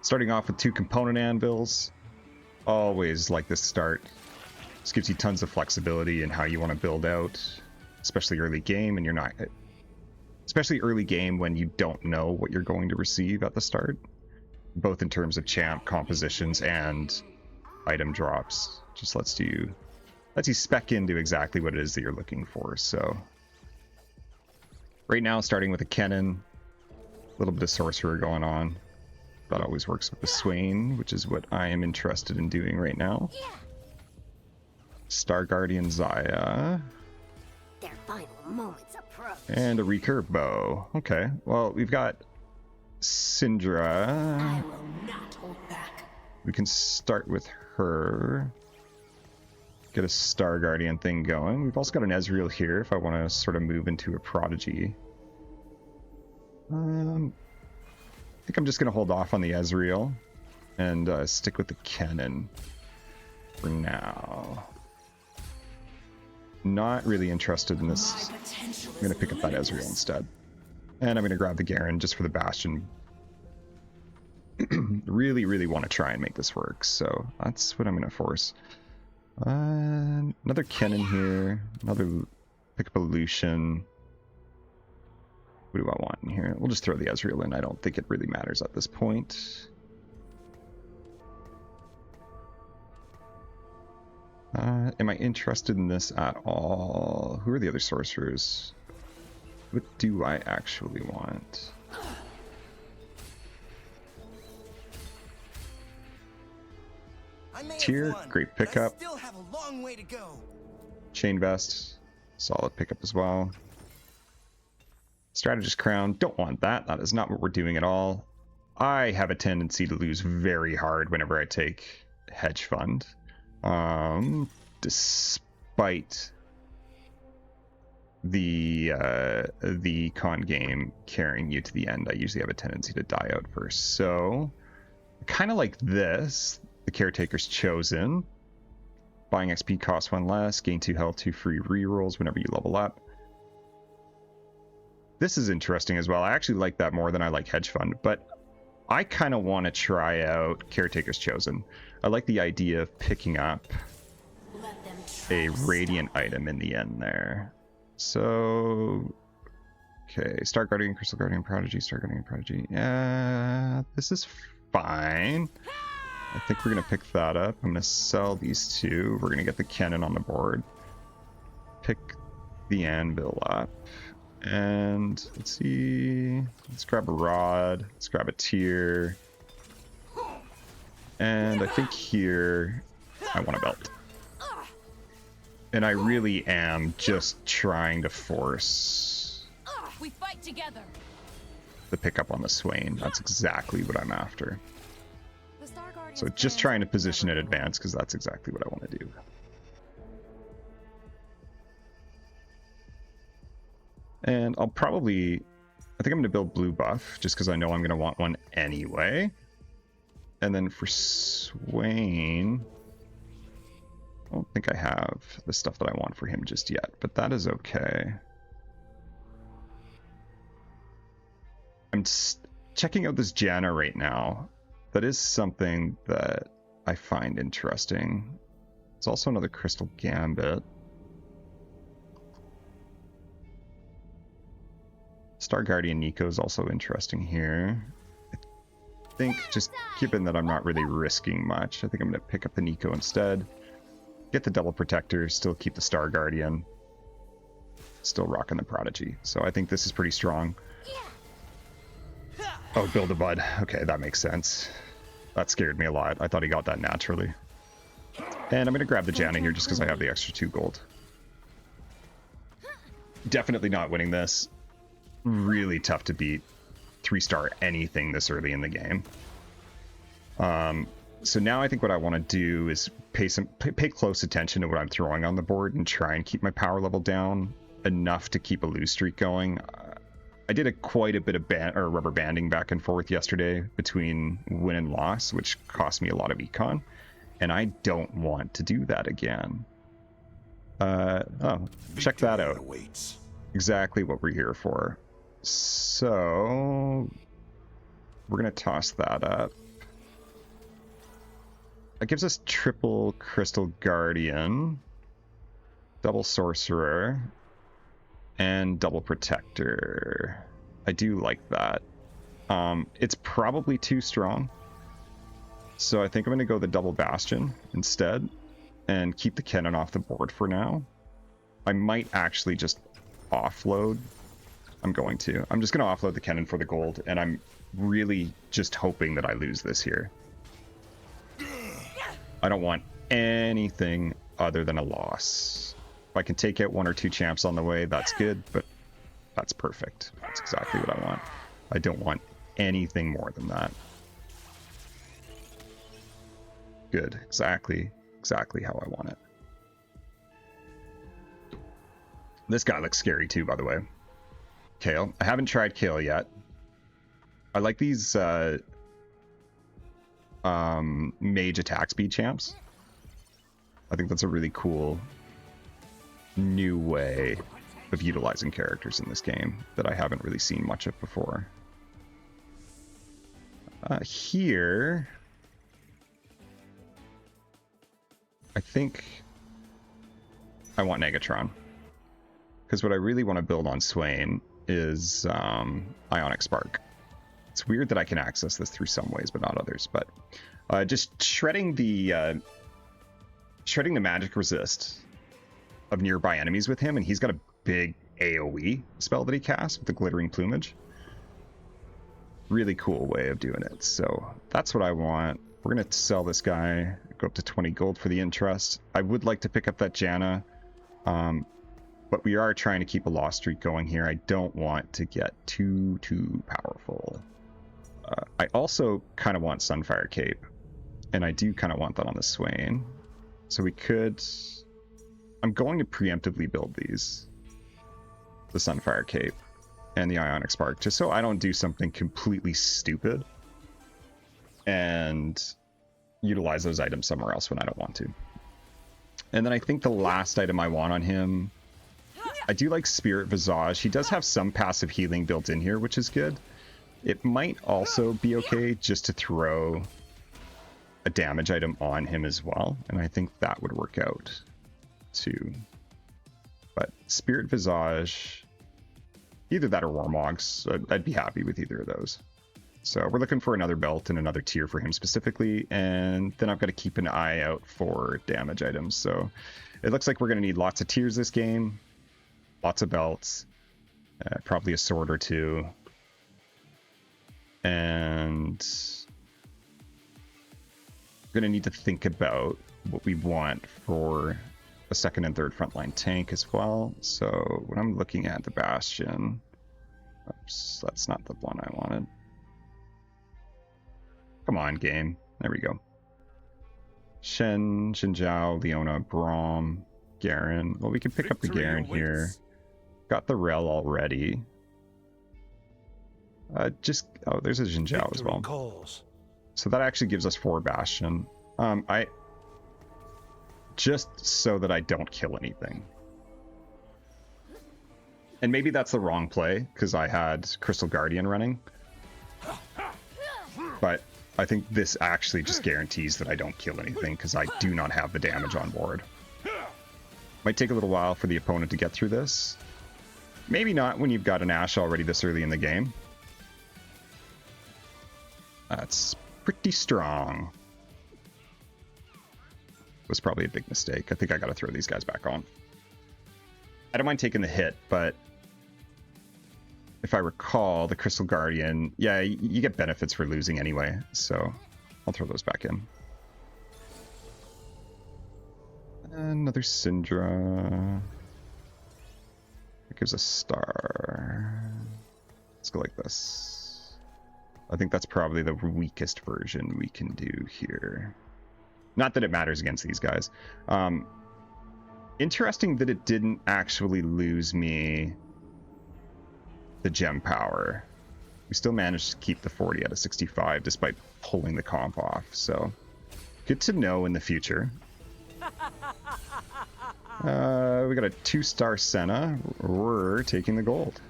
Starting off with 2 component anvils. Always like this start. This gives you tons of flexibility in how you want to build out, especially early game, and you're not... Especially early game when you don't know what you're going to receive at the start. Both in terms of champ compositions and item drops. Just lets you spec into exactly what it is that you're looking for. So right now, starting with a Kennen, a little bit of Sorcerer going on. That always works with the Swain, which is what I am interested in doing right now. Star Guardian Zaya. Their final moments approach. And a recurve bow. Okay, well, we've got Syndra. I will not hold back. We can start with her. Get a Star Guardian thing going. We've also got an Ezreal here if I want to sort of move into a Prodigy. I think I'm just going to hold off on the Ezreal and stick with the Kennen for now. Not really interested in this. I'm going to pick up that Ezreal instead. And I'm going to grab the Garen just for the Bastion. Really want to try and make this work, so that's what I'm going to force. Another Kennen here. Pick up a Lucian. What do I want in here? We'll just throw the Ezreal in. I don't think it really matters at this point. Am I interested in this at all? Who are the other sorcerers? What do I actually want? Tier, great pickup. Still have a long way to go. Chain Vest, solid pickup as well. Strategist Crown, don't want that. That is not what we're doing at all. I have a tendency to lose very hard whenever I take Hedge Fund. Despite the con game carrying you to the end, I usually have a tendency to die out first. So, kind of like this, the Caretaker's Chosen. Buying XP costs 1 less, gain 2 health, 2 free rerolls whenever you level up. This is interesting as well. I actually like that more than I like Hedge Fund, but I kind of want to try out Caretaker's Chosen. I like the idea of picking up a Radiant item in the end there. So, okay, Star Guardian, Crystal Guardian, Prodigy, Star Guardian, Prodigy. Yeah, this is fine. I think we're going to pick that up. I'm going to sell these 2. We're going to get the Kennen on the board. Pick the Anvil up. And let's see. Let's grab a Rod. Let's grab a Tier. And I think here I want a Belt. And I really am just trying to force We fight together. the pickup on the Swain. That's exactly what I'm after. So just trying to position in advance because that's exactly what I want to do. And I'll probably... I think I'm going to build blue buff just because I know I'm going to want one anyway. And then for Swain... I don't think I have the stuff that I want for him just yet, but that is okay. I'm checking out this Janna right now. That is something that I find interesting. It's also another Crystal Gambit. Star Guardian Nico is also interesting here. I think, just given that I'm not really risking much, I think I'm going to pick up the Nico instead. Get the double protector, still keep the Star Guardian. Still rocking the Prodigy. So I think this is pretty strong. Oh, build a Bud. Okay, that makes sense. That scared me a lot. I thought he got that naturally. And I'm going to grab the Janna here just because I have the extra 2 gold. Definitely not winning this. Really tough to beat 3-star anything this early in the game. So now I think what I want to do is pay close attention to what I'm throwing on the board and try and keep my power level down enough to keep a lose streak going. I did quite a bit of rubber banding back and forth yesterday between win and loss, which cost me a lot of econ, and I don't want to do that again. Oh, check that out. Exactly what we're here for. So we're gonna toss that up. That gives us triple Crystal Guardian, double Sorcerer, and double Protector. I do like that. It's probably too strong, so I think I'm going to go the double Bastion instead and keep the cannon off the board for now. I might actually just offload. I'm just going to offload the cannon for the gold, and I'm really just hoping that I lose this here. I don't want anything other than a loss. If I can take out 1 or 2 champs on the way, that's good, but that's perfect. That's exactly what I want. I don't want anything more than that. Good. Exactly how I want it. This guy looks scary too, by the way. K.O. I haven't tried K.O yet. I like these mage attack speed champs. I think that's a really cool new way of utilizing characters in this game that I haven't really seen much of before. Here, I think I want Negatron, because what I really want to build on Swain is Ionic Spark. It's weird that I can access this through some ways, but not others. But just shredding the magic resist of nearby enemies with him, and he's got a big AoE spell that he casts with the glittering plumage. Really cool way of doing it. So that's what I want. We're gonna sell this guy, go up to 20 gold for the interest. I would like to pick up that Janna, but we are trying to keep a loss streak going here. I don't want to get too powerful. I also kind of want Sunfire Cape, and I do kind of want that on the Swain. So we could... I'm going to preemptively build these. The Sunfire Cape and the Ionic Spark, just so I don't do something completely stupid and utilize those items somewhere else when I don't want to. And then I think the last item I want on him, I do like Spirit Visage. He does have some passive healing built in here, which is good. It might also be okay just to throw a damage item on him as well, and I think that would work out too. But Spirit Visage, either that or Warmogs, I'd be happy with either of those. So we're looking for another belt and another tier for him specifically, and then I've got to keep an eye out for damage items. So it looks like we're going to need lots of tiers this game, lots of belts, probably a sword or two, and we're going to need to think about what we want for a second and third frontline tank as well. So when I'm looking at the Bastion, oops, that's not the one I wanted. Come on, game. There we go. Shen, Xinjiao, Leona, Braum, Garen. Well, we can pick up the Garen here. Got the Rel already. Oh, there's a Xinjiao as well. So that actually gives us 4 Bastion. Just so that I don't kill anything. And maybe that's the wrong play, because I had Crystal Guardian running. But I think this actually just guarantees that I don't kill anything, because I do not have the damage on board. Might take a little while for the opponent to get through this. Maybe not when you've got an Ashe already this early in the game. That's pretty strong. Was probably a big mistake. I think I got to throw these guys back on. I don't mind taking the hit, but if I recall, the Crystal Guardian, yeah, you get benefits for losing anyway, so I'll throw those back in. Another Syndra. It gives a star. Let's go like this. I think that's probably the weakest version we can do here. Not that it matters against these guys. Interesting that it didn't actually lose me the gem power. We still managed to keep the 40 out of 65 despite pulling the comp off. So good to know in the future. We got a 2-star Senna. We're taking the gold.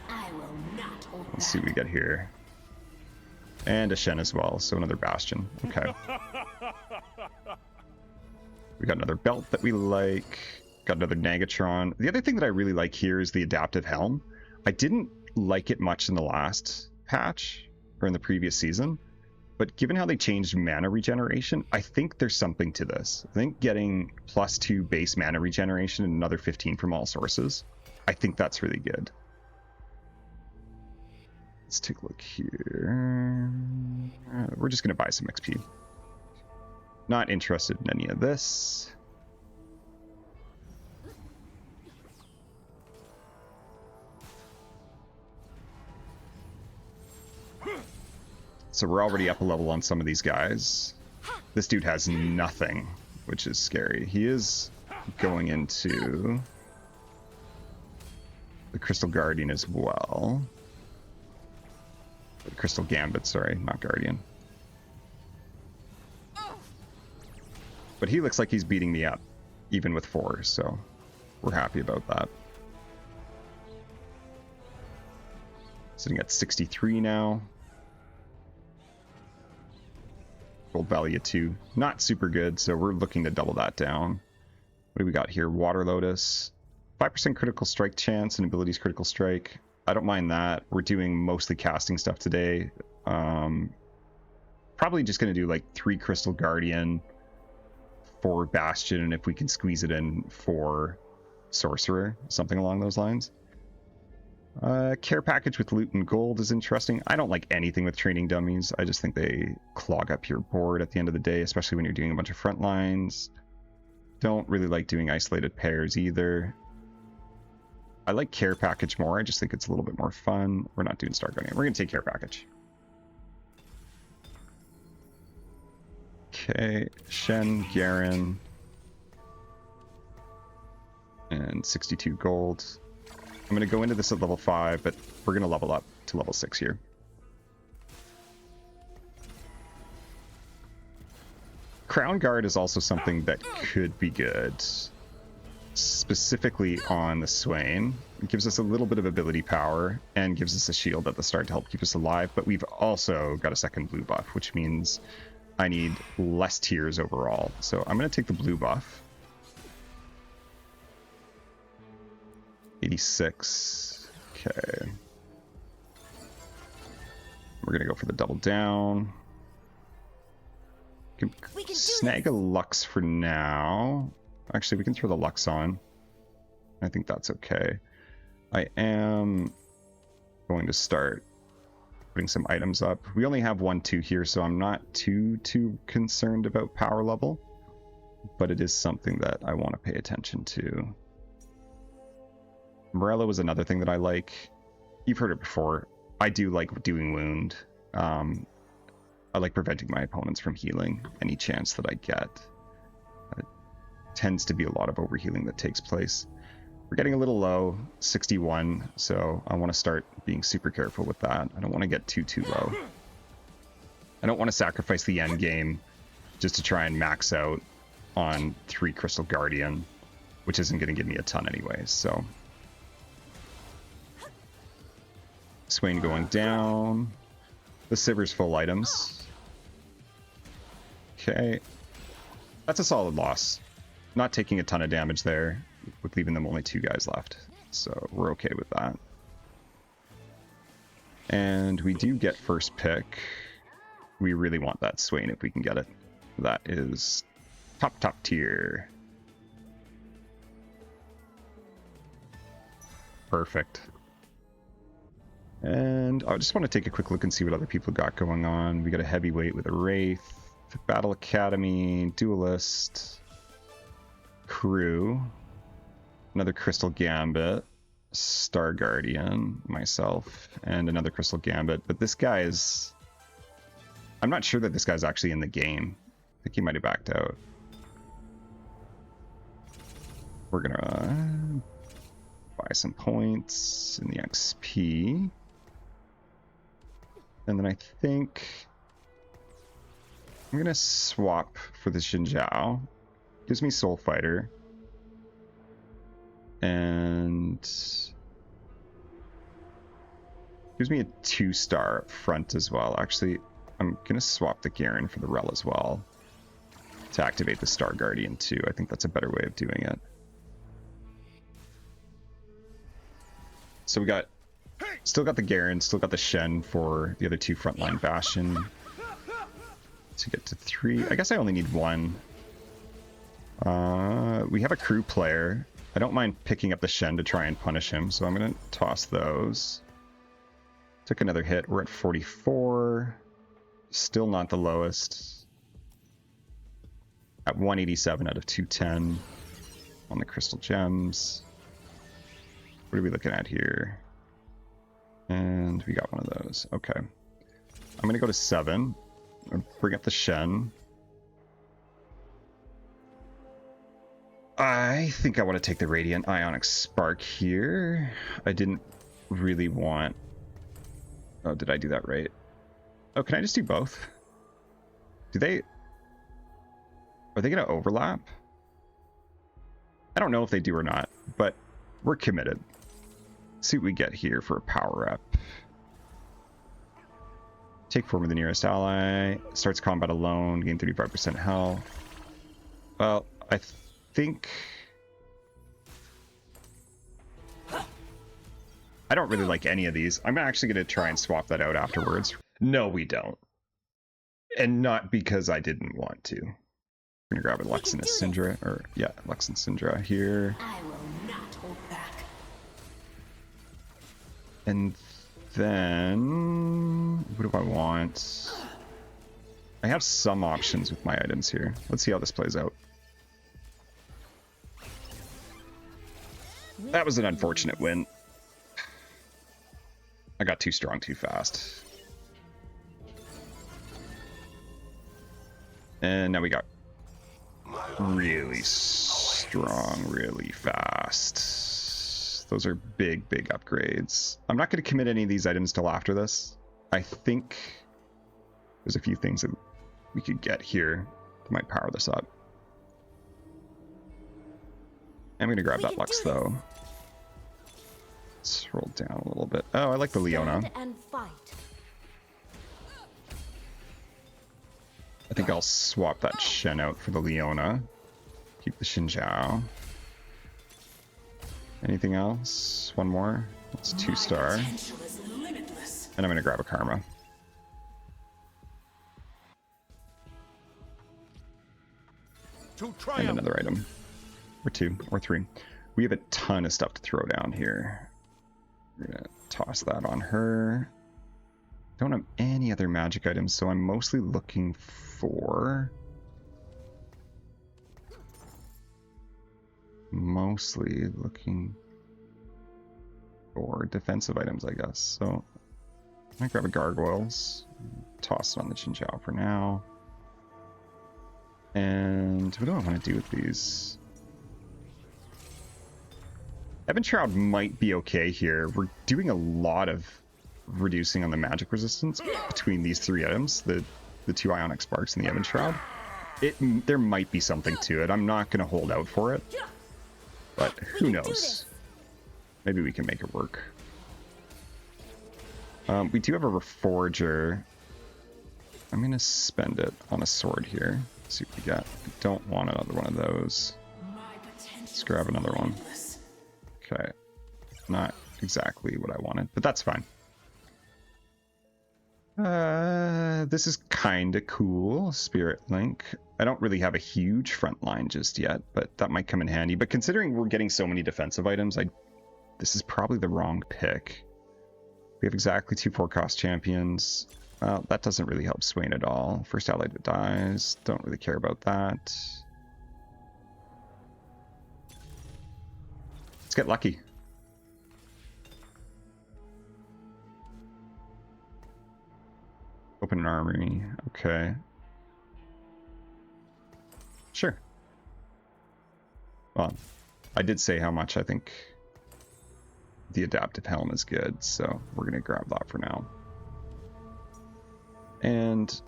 I will not hold Let's see what we got here. And a Shen as well, so another Bastion. Okay. We got another belt that we like. Got another Nagatron. The other thing that I really like here is the adaptive helm. I didn't like it much in the last patch or in the previous season, but given how they changed mana regeneration, I think there's something to this. I think getting +2 base mana regeneration and another 15 from all sources, I think that's really good. Let's take a look here. We're just going to buy some XP. Not interested in any of this. So we're already up a level on some of these guys. This dude has nothing, which is scary. He is going into the Crystal Guardian as well. The Crystal Gambit, sorry, not Guardian. But he looks like he's beating me up, even with 4, so we're happy about that. Sitting at 63 now. Gold value 2, not super good, so we're looking to double that down. What do we got here? Water Lotus, 5% critical strike chance and abilities critical strike. I don't mind that. We're doing mostly casting stuff today. Probably just going to do like 3 Crystal Guardian, 4 Bastion, and if we can squeeze it in, 4 Sorcerer, something along those lines. Care package with loot and gold is interesting. I don't like anything with training dummies. I just think they clog up your board at the end of the day, especially when you're doing a bunch of front lines. Don't really like doing isolated pairs either. I like care package more. I just think it's a little bit more fun. We're not doing Star Guardian. We're going to take care package. Okay, Shen, Garen, and 62 gold. I'm going to go into this at level 5, but we're going to level up to level 6 here. Crown Guard is also something that could be good, specifically on the Swain. It gives us a little bit of ability power and gives us a shield at the start to help keep us alive, but we've also got a second blue buff, which means I need less tiers overall. So I'm going to take the blue buff. 86. Okay. We're going to go for the double down. We can snag a Lux for now. Actually, we can throw the Lux on. I think that's okay. I am going to start putting some items up. We only have 1-2 here, so I'm not too concerned about power level. But it is something that I want to pay attention to. Morello is another thing that I like. You've heard it before. I do like doing wound. I like preventing my opponents from healing any chance that I get. It tends to be a lot of overhealing that takes place. We're getting a little low, 61, so I want to start being super careful with that. I don't want to get too low. I don't want to sacrifice the end game just to try and max out on 3 Crystal Guardian, which isn't going to give me a ton anyways, so... Swain going down. The Sivir's full items. Okay. That's a solid loss. Not taking a ton of damage there, with leaving them only 2 guys left. So we're okay with that. And we do get first pick. We really want that Swain if we can get it. That is top tier. Perfect. And I just want to take a quick look and see what other people got going on. We got a heavyweight with a Wraith, Battle Academy, Duelist, Crew, another Crystal Gambit, Star Guardian, myself, and another Crystal Gambit. But this guy is... I'm not sure that this guy's actually in the game. I think he might have backed out. We're gonna buy some points in the XP. And then I think I'm gonna swap for the Xinjiao. Gives me Soul Fighter. And gives me a 2-star up front as well. Actually, I'm gonna swap the Garen for the Rel as well. to activate the Star Guardian too. I think that's a better way of doing it. So we got, still got the Garen, still got the Shen for the other two frontline Bastion to get to 3. I guess I only need 1. We have a crew player. I don't mind picking up the Shen to try and punish him, so I'm gonna toss those. Took another hit. We're at 44. Still not the lowest. At 187 out of 210 on the crystal gems. What are we looking at here? And we got one of those. Okay. I'm going to go to 7. Bring up the Shen. I think I want to take the Radiant Ionic Spark here. I didn't really want... Oh, did I do that right? Oh, can I just do both? Do they... Are they going to overlap? I don't know if they do or not, but we're committed. Let's see what we get here for a power up. Take form of the nearest ally. Starts combat alone. Gain 35% health. Well, I think... I don't really like any of these. I'm actually going to try and swap that out afterwards. No, we don't. And not because I didn't want to. We're going to grab a Lux and a Syndra. Or, yeah, Lux and Syndra here. I will not hold back. And then... What do I want? I have some options with my items here. Let's see how this plays out. That was an unfortunate win. I got too strong too fast. And now we got really strong, really fast. Those are big, big upgrades. I'm not going to commit any of these items till after this. I think there's a few things that we could get here that might power this up. I'm going to grab that Lux though. Let's roll down a little bit. Oh, I like the Leona. I think I'll swap that Shen out for the Leona. Keep the Xinjiao. Anything else? One more. It's 2-star. And I'm going to grab a Karma. And another item. Or 2, or 3. We have a ton of stuff to throw down here. We're going to toss that on her. Don't have any other magic items, so I'm mostly looking for... defensive items, I guess. So I'm going to grab a Gargoyles. Toss it on the Xinjiao for now. And what do I want to do with these? Ebon Shroud might be okay here. We're doing a lot of reducing on the magic resistance between these 3 items, the 2 Ionic Sparks and the Ebon Shroud. There might be something to it. I'm not going to hold out for it, but who knows? Maybe we can make it work. We do have a Reforger. I'm going to spend it on a sword here. See what we got. I don't want another one of those. Let's grab another one. Okay. Not exactly what I wanted, but that's fine. This is kind of cool. Spirit Link. I don't really have a huge front line just yet, but that might come in handy. But considering we're getting so many defensive items, this is probably the wrong pick. We have exactly 2 4-cost champions. That doesn't really help Swain at all. First ally that dies. Don't really care about that. Let's get lucky. Open an armory. Okay. Sure. Well, I did say how much I think the adaptive helm is good, so we're going to grab that for now. And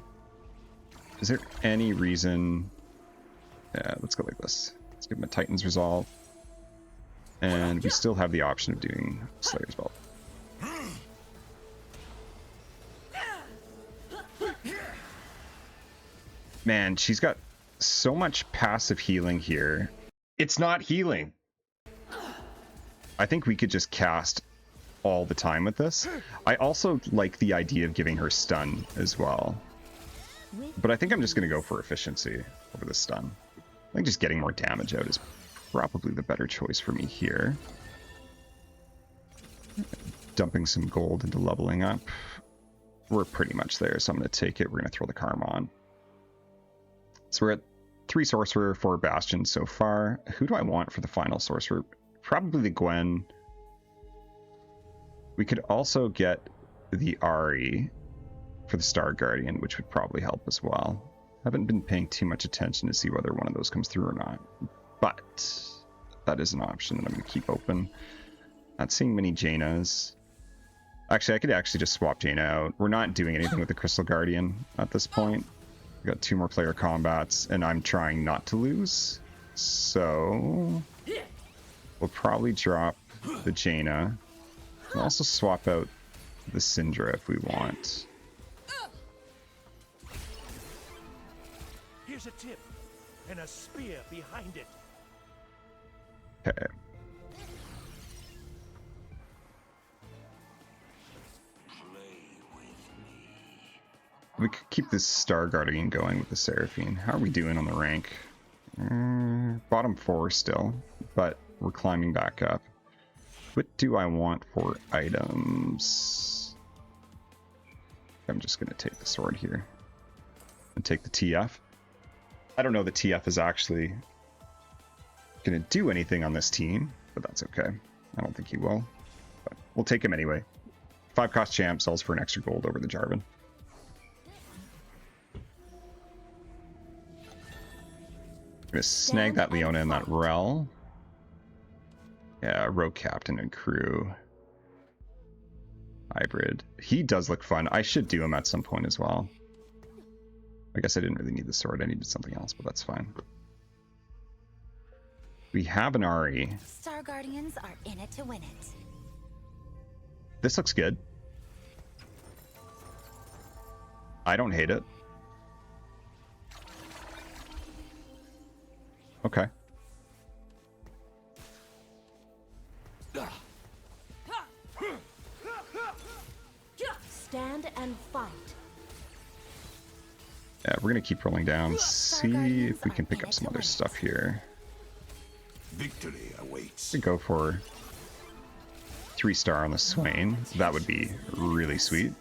is there any reason... Yeah, let's go like this. Let's give him a Titan's Resolve. And we still have the option of doing Slayer's Belt. Man, she's got so much passive healing here. It's not healing. I think we could just cast all the time with this. I also like the idea of giving her stun as well. But I think I'm just going to go for efficiency over the stun. I think just getting more damage out is probably the better choice for me here. Dumping some gold into leveling up. We're pretty much there, so I'm going to take it. We're going to throw the Karma on. So we're at 3 Sorcerer, 4 Bastion so far. Who do I want for the final Sorcerer? Probably the Gwen. We could also get the Ahri for the Star Guardian, which would probably help as well. Haven't been paying too much attention to see whether one of those comes through or not. But that is an option that I'm going to keep open. Not seeing many Jaina's. Actually, I could actually just swap Jaina out. We're not doing anything with the Crystal Guardian at this point. We've got 2 more player combats, and I'm trying not to lose. So we'll probably drop the Jaina. We'll also swap out the Syndra if we want. Here's a tip and a spear behind it. Okay. We could keep this Star Guardian going with the Seraphine. How are we doing on the rank? Bottom 4 still, but we're climbing back up. What do I want for items? I'm just going to take the sword here. And take the TF. I don't know that TF is actually going to do anything on this team, but that's okay. I don't think he will. But we'll take him anyway. 5 cost champ sells for an extra gold over the Jarvan. Gonna snag that Leona and that Rel. Yeah, rogue captain and crew. Hybrid. He does look fun. I should do him at some point as well. I guess I didn't really need the sword. I needed something else, but that's fine. We have an Ahri. Star Guardians are in it to win it. This looks good. I don't hate it. Okay. Stand and fight. Yeah, we're gonna keep rolling down. See if we can pick up some other stuff here. Victory awaits. We go for 3-star on the Swain. That would be really sweet.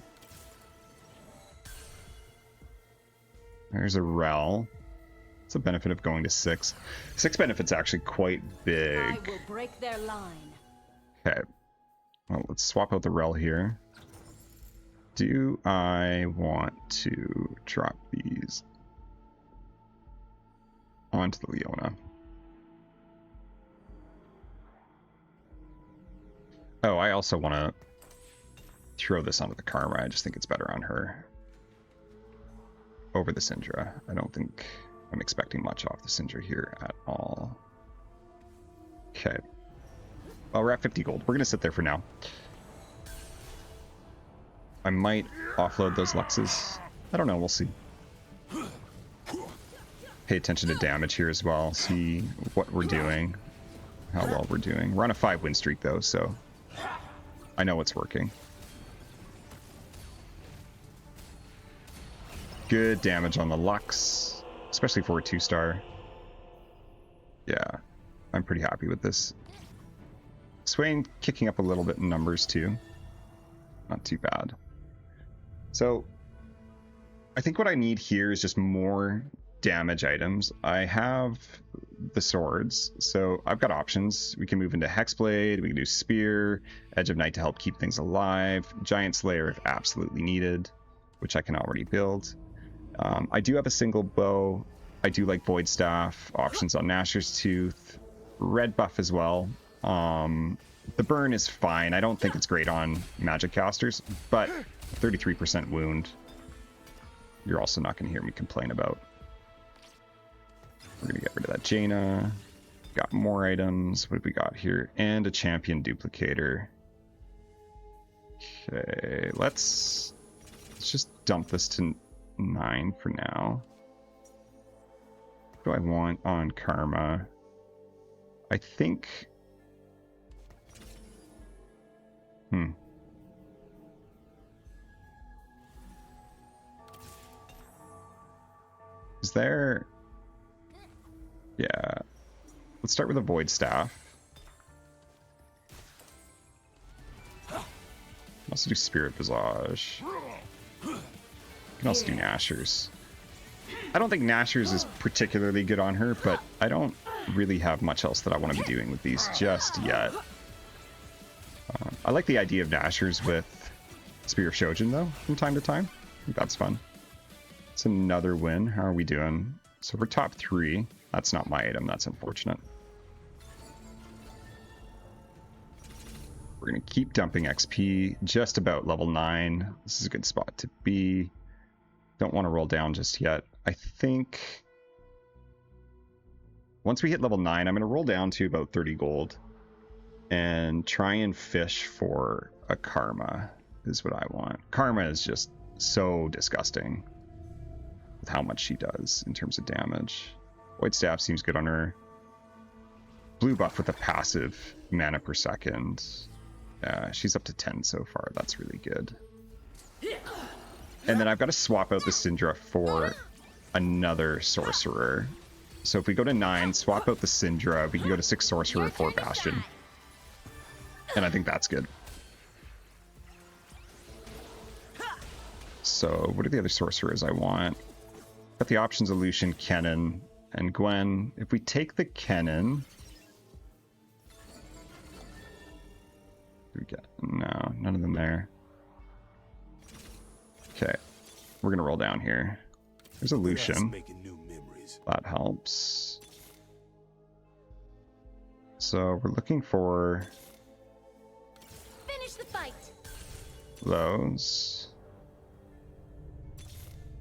There's a Rel. It's the benefit of going to 6. 6 benefit's actually quite big. I will break their line. Okay. Well, let's swap out the Rel here. Do I want to drop these onto the Leona? Oh, I also want to throw this onto the Karma. I just think it's better on her over the Syndra. I don't think I'm expecting much off the Syndra here at all. Okay. Well, we're at 50 gold. We're going to sit there for now. I might offload those Luxes. I don't know. We'll see. Pay attention to damage here as well. See what we're doing. How well we're doing. We're on a 5-win streak, though, so I know it's working. Good damage on the Lux, especially for a 2-star. Yeah, I'm pretty happy with this. Swain kicking up a little bit in numbers, too. Not too bad. So, I think what I need here is just more damage items. I have the swords, so I've got options. We can move into Hexblade, we can do Spear, Edge of Night to help keep things alive, Giant Slayer if absolutely needed, which I can already build. I do have a single bow. I do like Void Staff, options on Nashor's Tooth, red buff as well. The burn is fine. I don't think it's great on magic casters, but 33% wound, you're also not going to hear me complain about. We're going to get rid of that Jaina. Got more items. What have we got here? And a champion duplicator. Okay, let's just dump this to 9 for now. What do I want on Karma? I think... Is there... Yeah. Let's start with a Void Staff. Also do Spirit Visage. Can also do Nashers. I don't think Nashers is particularly good on her, but I don't really have much else that I want to be doing with these just yet. I like the idea of Nashers with Spear of Shojin, though, from time to time. I think that's fun. It's another win. How are we doing? So we're top 3. That's not my item. That's unfortunate. We're going to keep dumping XP. Just about level 9. This is a good spot to be. Don't want to roll down just yet. I think once we hit level 9, I'm going to roll down to about 30 gold and try and fish for a Karma is what I want. Karma is just so disgusting with how much she does in terms of damage. Void Staff seems good on her. Blue buff with a passive mana per second. She's up to 10 so far. That's really good. And then I've got to swap out the Syndra for another Sorcerer. So if we go to 9, swap out the Syndra, we can go to 6 Sorcerer, 4 Bastion. And I think that's good. So what are the other Sorcerers I want? Got the options of Lucian, Kennen, and Gwen. If we take the Kennen... we get? No, none of them there. Okay, we're gonna roll down here. There's a Lucian. That helps. So we're looking for Finish the fight. those.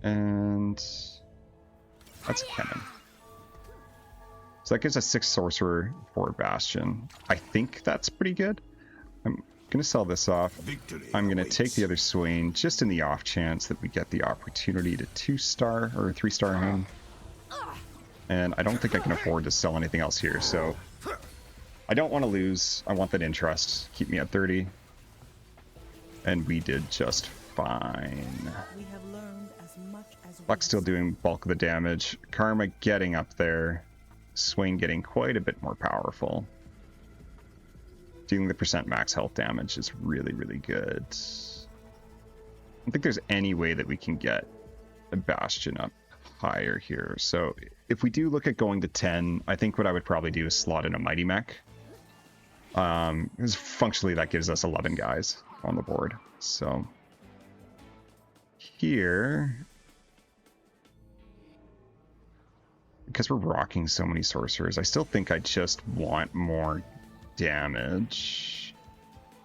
And that's a Kennen. So that gives us 6 Sorcerer, 4 Bastion. I think that's pretty good. I'm gonna sell this off. I'm gonna take the other Swain just in the off chance that we get the opportunity to 2-star or 3-star him. And I don't think I can afford to sell anything else here, so I don't want to lose. I want that interest. Keep me at 30. And we did just fine. We have learned as much as Buck's still doing bulk of the damage. Karma getting up there. Swain getting quite a bit more powerful. Dealing the percent max health damage is really, really good. I don't think there's any way that we can get a Bastion up higher here. So if we do look at going to 10, I think what I would probably do is slot in a Mighty Mech. Because functionally that gives us 11 guys on the board. So here, because we're rocking so many Sorcerers, I still think I just want more damage.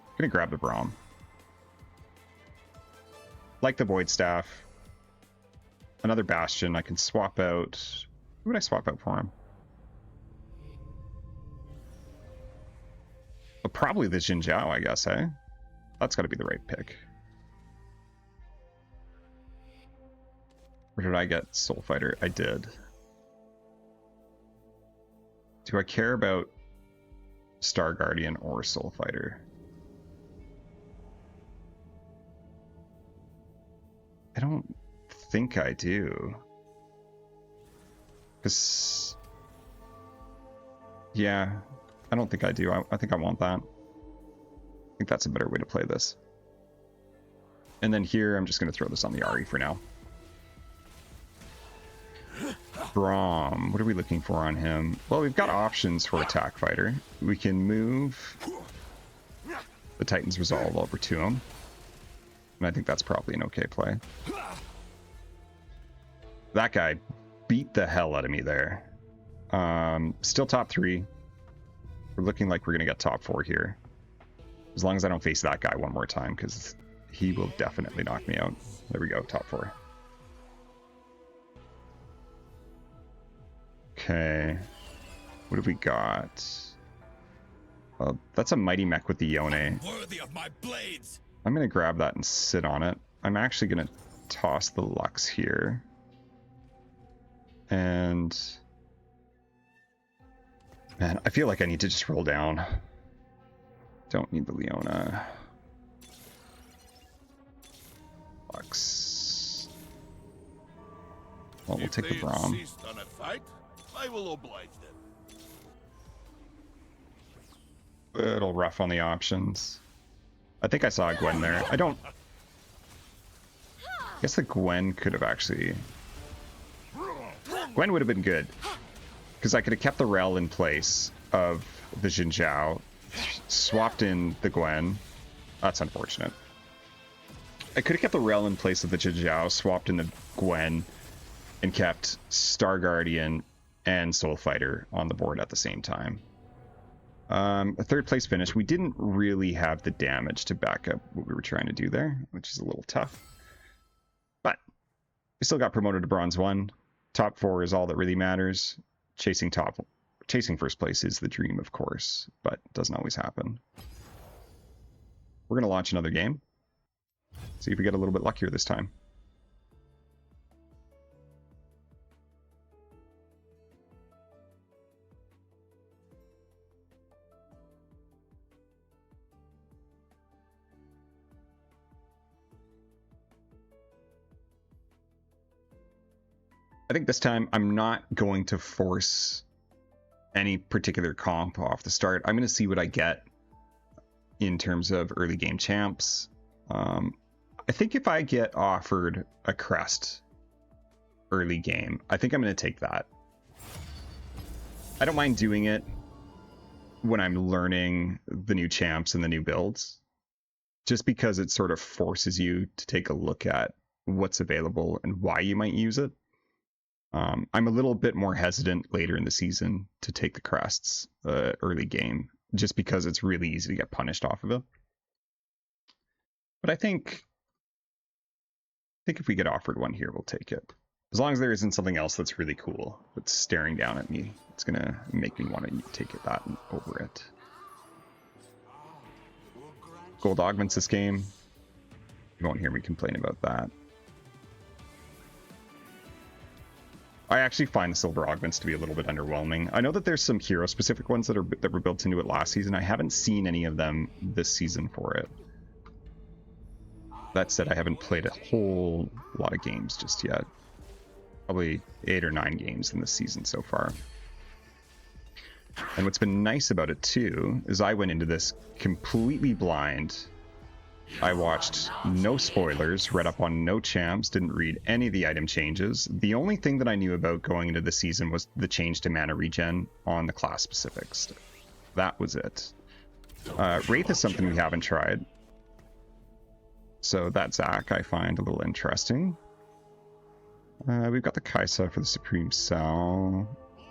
I'm gonna grab the Braum. Like the Void Staff. Another Bastion I can swap out. Who would I swap out for him? Well, probably the Jin Jiao, I guess, eh? That's gotta be the right pick. Or did I get Soul Fighter? I did. Do I care about Star Guardian or Soul Fighter? I don't think I do. Because... yeah, I don't think I do. I think I want that. I think that's a better way to play this. And then here, I'm just going to throw this on the Ahri for now. Braum, what are we looking for on him? Well, we've got options for Attack Fighter. We can move the Titan's Resolve over to him. And I think that's probably an okay play. That guy beat the hell out of me there. Still top 3. We're looking like we're going to get top 4 here. As long as I don't face that guy one more time, because he will definitely knock me out. There we go, top 4. Okay. What have we got? That's a Mighty Mech with the Yone. Worthy of my blades. I'm going to grab that and sit on it. I'm actually going to toss the Lux here. And Man, I feel like I need to just roll down. Don't need the Leona. Lux. Well, we'll take the Braum. Insist on a fight, I will oblige them. Little rough on the options. I think I saw a Gwen there. I guess the Gwen could have actually... Gwen would have been good. Because I could have kept the Rel in place of the Xin Zhao, swapped in the Gwen. That's unfortunate. I could have kept the Rel in place of the Xin Zhao, swapped in the Gwen, and kept Star Guardian and Soul Fighter on the board at the same time. A third place finish. We didn't really have the damage to back up what we were trying to do there, which is a little tough. But we still got promoted to Bronze 1. Top 4 is all that really matters. Chasing first place is the dream, of course, but it doesn't always happen. We're going to launch another game. See if we get a little bit luckier this time. I think this time I'm not going to force any particular comp off the start. I'm going to see what I get in terms of early game champs. I think if I get offered a crest early game, I think I'm going to take that. I don't mind doing it when I'm learning the new champs and the new builds, just because it sort of forces you to take a look at what's available and why you might use it. I'm a little bit more hesitant later in the season to take the crests early game, just because it's really easy to get punished off of it. But I think if we get offered one here, we'll take it. As long as there isn't something else that's really cool that's staring down at me, it's gonna make me want to take it that over it. Gold augments this game. You won't hear me complain about that. I actually find the silver augments to be a little bit underwhelming. I know that there's some hero specific ones that were built into it last season. I haven't seen any of them this season for it. That said, I haven't played a whole lot of games just yet. Probably 8 or 9 games in this season so far. And what's been nice about it too is I went into this completely blind. I watched no spoilers, read up on no champs, didn't read any of the item changes. The only thing that I knew about going into the season was the change to mana regen on the class specifics. That was it. Wraith is something we haven't tried. So that Zac I find a little interesting. We've got the Kaisa for the Supreme Cell.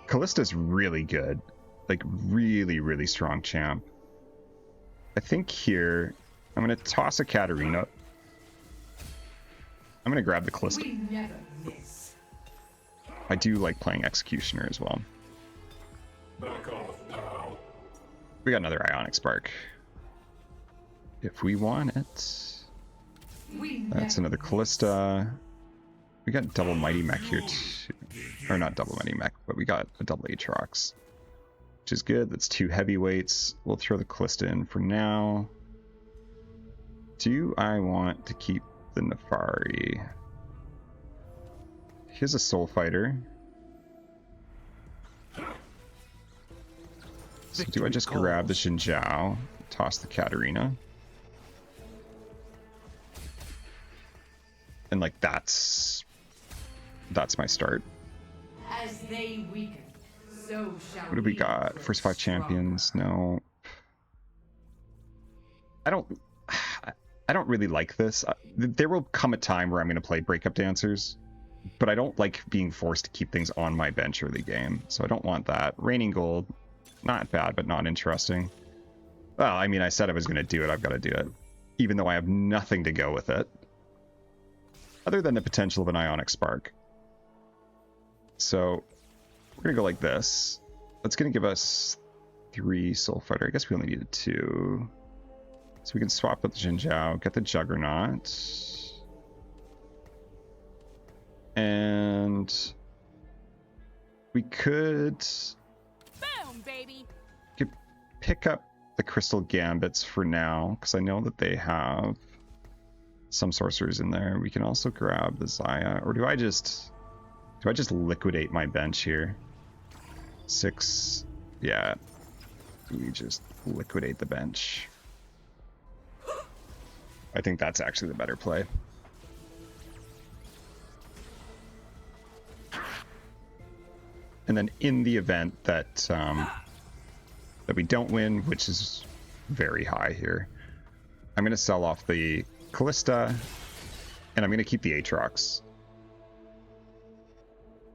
Callista's really good. Like, really, really strong champ. I think here, I'm going to toss a Katarina. I'm going to grab the Callista. I do like playing Executioner as well. We got another Ionic Spark. If we want it. That's another Callista. We got double Mighty Mech here too. Or not double Mighty Mech, but we got a double Aatrox. Which is good. That's 2 heavyweights. We'll throw the Callista in for now. Do I want to keep the Nefari? Here's a Soul Fighter. So do I just grab the Xin Zhao, toss the Katarina? And like that's my start. As they weaken, so shall What do we got? First 5 champions? No. I don't really like this. There will come a time where I'm going to play breakup dancers, but I don't like being forced to keep things on my bench early game, so I don't want that. Raining Gold, not bad, but not interesting. Well, I mean, I said I was going to do it. I've got to do it, even though I have nothing to go with it, other than the potential of an Ionic Spark. So we're going to go like this. That's going to give us 3 Soul Fighter. I guess we only needed 2. So we can swap with the Xin Zhao, get the Juggernaut. And we could Boom, baby. Could pick up the Crystal Gambits for now, because I know that they have some sorcerers in there. We can also grab the Zaya, or do I just liquidate my bench here? 6, yeah. We just liquidate the bench. I think that's actually the better play. And then in the event that that we don't win, which is very high here, I'm going to sell off the Callista, and I'm going to keep the Aatrox.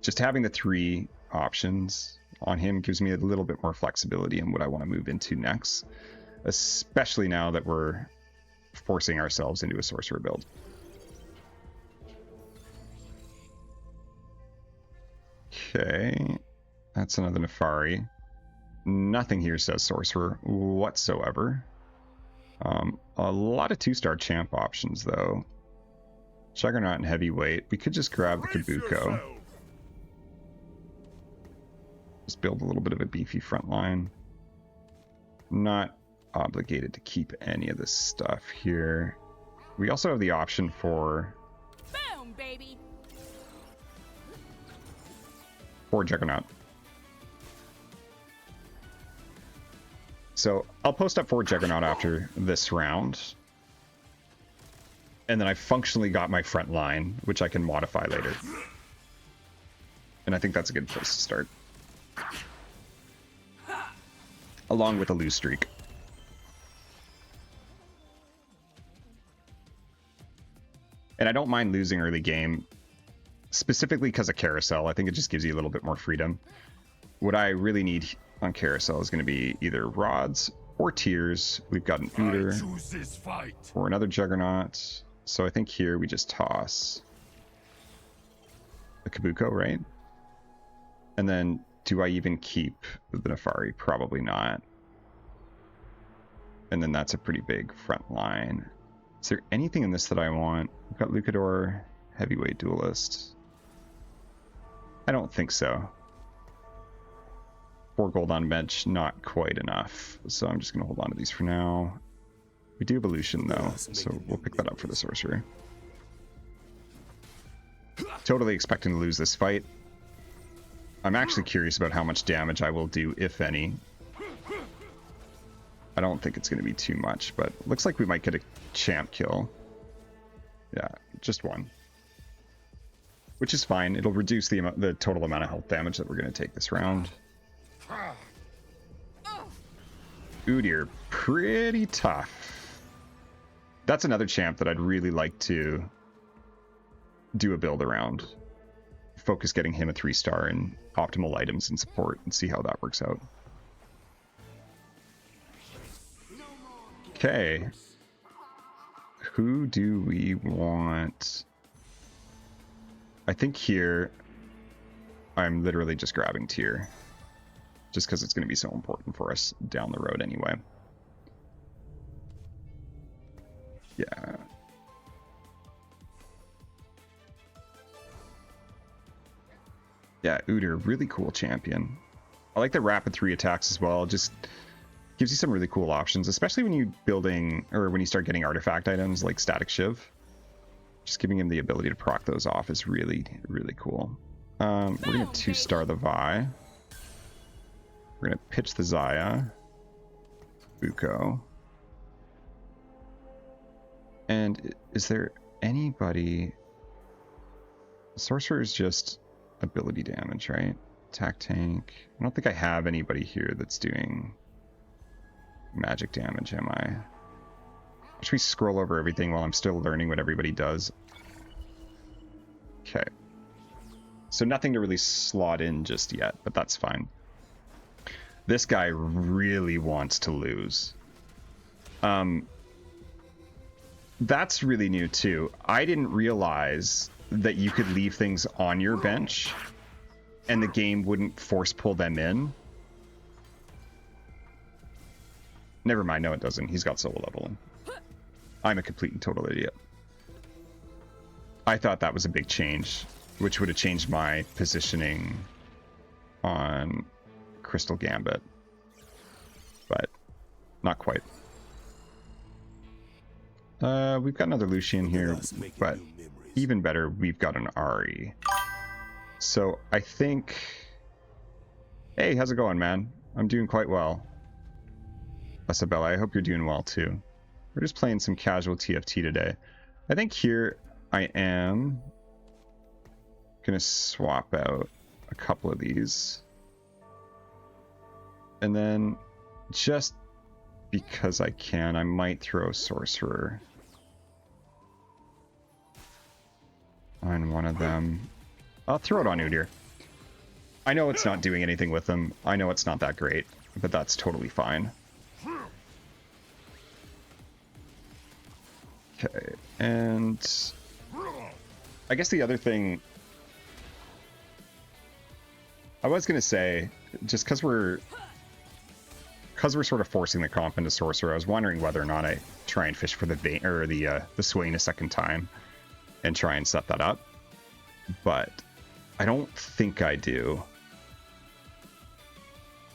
Just having the 3 options on him gives me a little bit more flexibility in what I want to move into next, especially now that we're forcing ourselves into a sorcerer build. Okay, that's another Nefari. Nothing here says sorcerer whatsoever. A lot of 2-star champ options though. Juggernaut and heavyweight. We could just grab the Kabuko. Just build a little bit of a beefy front line. Not obligated to keep any of this stuff here. We also have the option for Boom, baby. 4 Juggernaut. So I'll post up 4 Juggernaut after this round. And then I functionally got my front line, which I can modify later. And I think that's a good place to start. Along with a lose streak. And I don't mind losing early game, specifically because of Carousel. I think it just gives you a little bit more freedom. What I really need on Carousel is going to be either rods or tears. We've got an Uter or another Juggernaut. So I think here we just toss the Kabuko, right? And then do I even keep the Nefari? Probably not. And then that's a pretty big front line. Is there anything in this that I want? We've got Lucador, heavyweight duelist. I don't think so. 4 gold on bench, not quite enough. So I'm just going to hold on to these for now. We do evolution though, so we'll pick that up for the sorcerer. Totally expecting to lose this fight. I'm actually curious about how much damage I will do, if any. I don't think it's going to be too much, but looks like we might get a champ kill. Yeah, just 1. Which is fine. It'll reduce the total amount of health damage that we're going to take this round. Udyr, pretty tough. That's another champ that I'd really like to do a build around. Focus getting him a 3-star and optimal items and support and see how that works out. Okay. Who do we want? I think here I'm literally just grabbing tier. Just because it's going to be so important for us down the road anyway. Yeah. Yeah, Udyr, really cool champion. I like the rapid 3 attacks as well. Just gives you some really cool options, especially when you building or when you start getting artifact items like Static Shiv. Just giving him the ability to proc those off is really, really cool. We're gonna 2-star the Vi. We're gonna pitch the Zaya. Buko. And is there anybody? Sorcerer is just ability damage, right? Attack tank. I don't think I have anybody here that's doing magic damage, am I? Should we scroll over everything while I'm still learning what everybody does? Okay. So nothing to really slot in just yet, but that's fine. This guy really wants to lose. That's really new too. I didn't realize that you could leave things on your bench and the game wouldn't force pull them in. Never mind, no it doesn't. He's got solo leveling. I'm a complete and total idiot. I thought that was a big change, which would have changed my positioning on Crystal Gambit. but not quite. We've got another Lucian here, but even better, we've got an Ari. So I think... Hey, how's it going, man? I'm doing quite well. Isabella, I hope you're doing well too. We're just playing some casual TFT today. I think here I am gonna swap out a couple of these. And then, just because I can, I might throw Sorcerer on one of them. I'll throw it on Udyr. I know it's not doing anything with them. I know it's not that great, but that's totally fine. Okay, and I guess the other thing I was gonna say, just because we're sort of forcing the comp into Sorcerer, I was wondering whether or not I try and fish for the Swain a second time and try and set that up, but I don't think I do.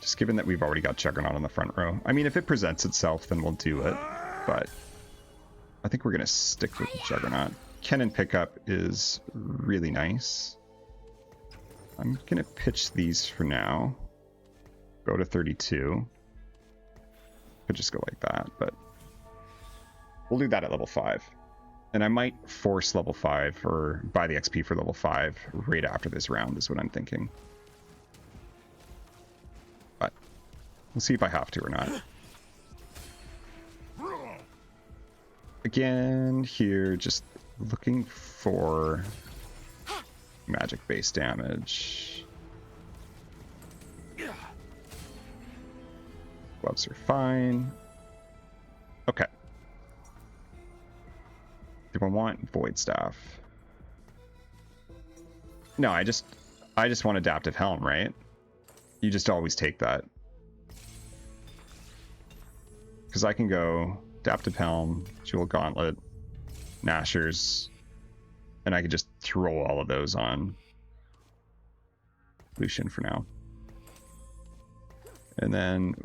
Just given that we've already got Juggernaut on the front row. I mean, if it presents itself, then we'll do it, but I think we're going to stick with Juggernaut. Cannon pickup is really nice. I'm going to pitch these for now. Go to 32. Could just go like that, but we'll do that at level 5. And I might force level 5 or buy the XP for level 5 right after this round is what I'm thinking. But we'll see if I have to or not. Again, here, just looking for magic base damage. Gloves are fine. Okay. Do I want Void Staff? No, I just want Adaptive Helm, right? You just always take that. Because I can go Adaptive Helm, Jewel Gauntlet, Nashers, and I could just throw all of those on Lucian for now. And then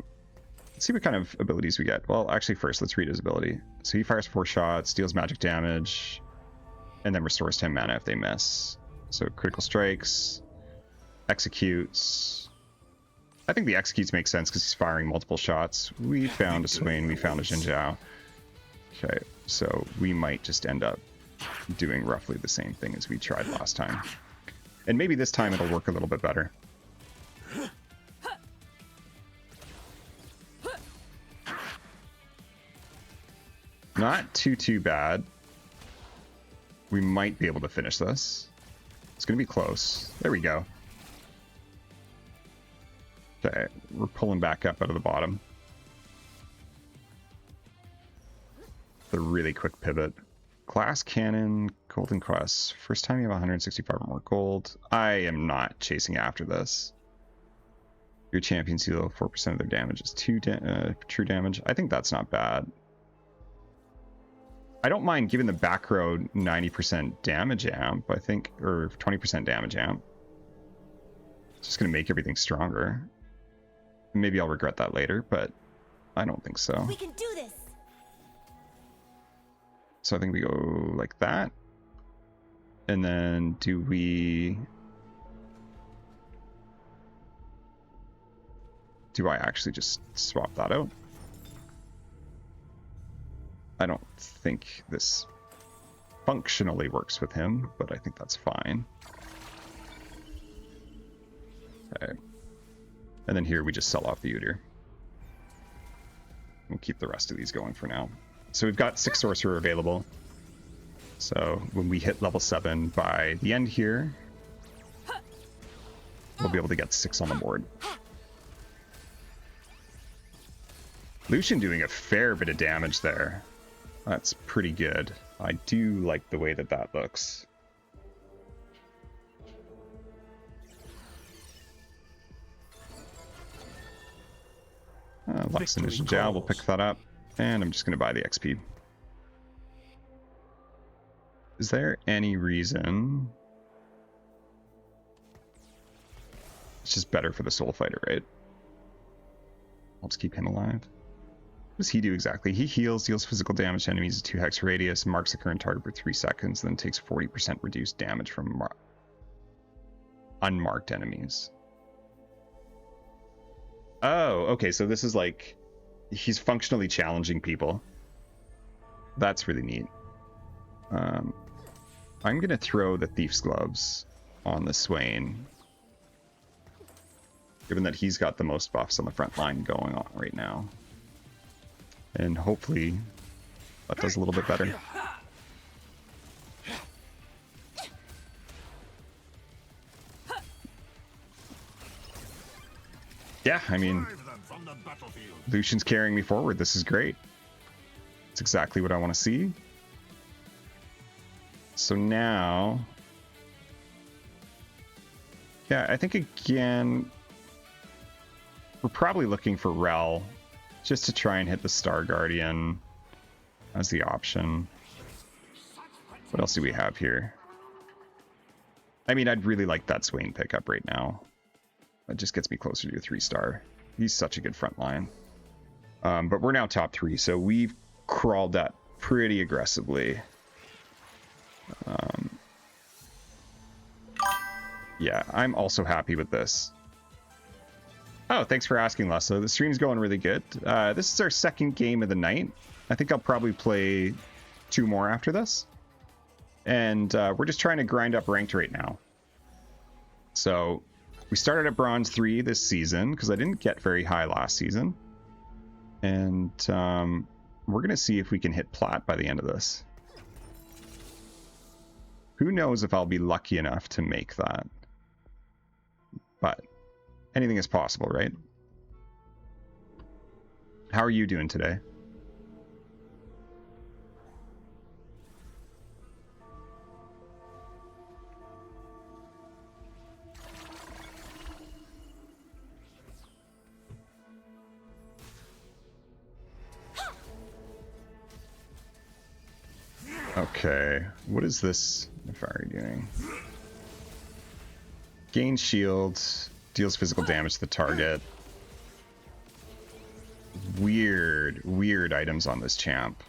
let's see what kind of abilities we get. Well, actually first, let's read his ability. So he fires 4 shots, deals magic damage, and then restores 10 mana if they miss. So critical strikes, executes. I think the executes make sense because he's firing multiple shots. We found a Swain, we found a Xin Zhao. Okay, so we might just end up doing roughly the same thing as we tried last time. And maybe this time it'll work a little bit better. Not too bad. We might be able to finish this. It's going to be close. There we go. Okay, we're pulling back up out of the bottom. The really quick pivot. Glass Cannon, Golden Quest. First time you have 165 or more gold. I am not chasing after this. Your champions heal 4% of their damage is true damage. I think that's not bad. I don't mind giving the back row 90% damage amp, I think, or 20% damage amp. It's just going to make everything stronger. Maybe I'll regret that later, but I don't think so. We can do this. So I think we go like that. And then do I actually just swap that out? I don't think this functionally works with him, but I think that's fine. Okay. And then here we just sell off the Udyr. We'll keep the rest of these going for now. So we've got 6 Sorcerer available. So when we hit level 7 by the end here, we'll be able to get 6 on the board. Lucian doing a fair bit of damage there. That's pretty good. I do like the way that that looks. Lux and Xin Zhao, we'll pick that up. And I'm just going to buy the XP. Is there any reason? It's just better for the Soul Fighter, right? Helps keep him alive. What does he do exactly? He heals, deals physical damage to enemies at 2 hex radius, marks the current target for 3 seconds, then takes 40% reduced damage from unmarked enemies. Oh, okay, so this is like, he's functionally challenging people. That's really neat. I'm going to throw the Thief's Gloves on the Swain, given that he's got the most buffs on the front line going on right now. And hopefully that does a little bit better. Yeah, I mean, Lucian's carrying me forward. This is great. It's exactly what I want to see. So now, yeah, I think again, we're probably looking for Rel just to try and hit the Star Guardian as the option. What else do we have here? I mean, I'd really like that Swain pickup right now. That just gets me closer to a 3-star. He's such a good front line. But we're now top 3, so we've crawled up pretty aggressively. Yeah, I'm also happy with this. Oh, thanks for asking, Lessa. The stream's going really good. This is our second game of the night. I think I'll probably play 2 more after this. And we're just trying to grind up ranked right now. So we started at Bronze 3 this season because I didn't get very high last season. And we're going to see if we can hit Plat by the end of this. Who knows if I'll be lucky enough to make that. But anything is possible, right? How are you doing today? Okay, what is this Nefari doing? Gain shields, deals physical damage to the target. Weird items on this champ.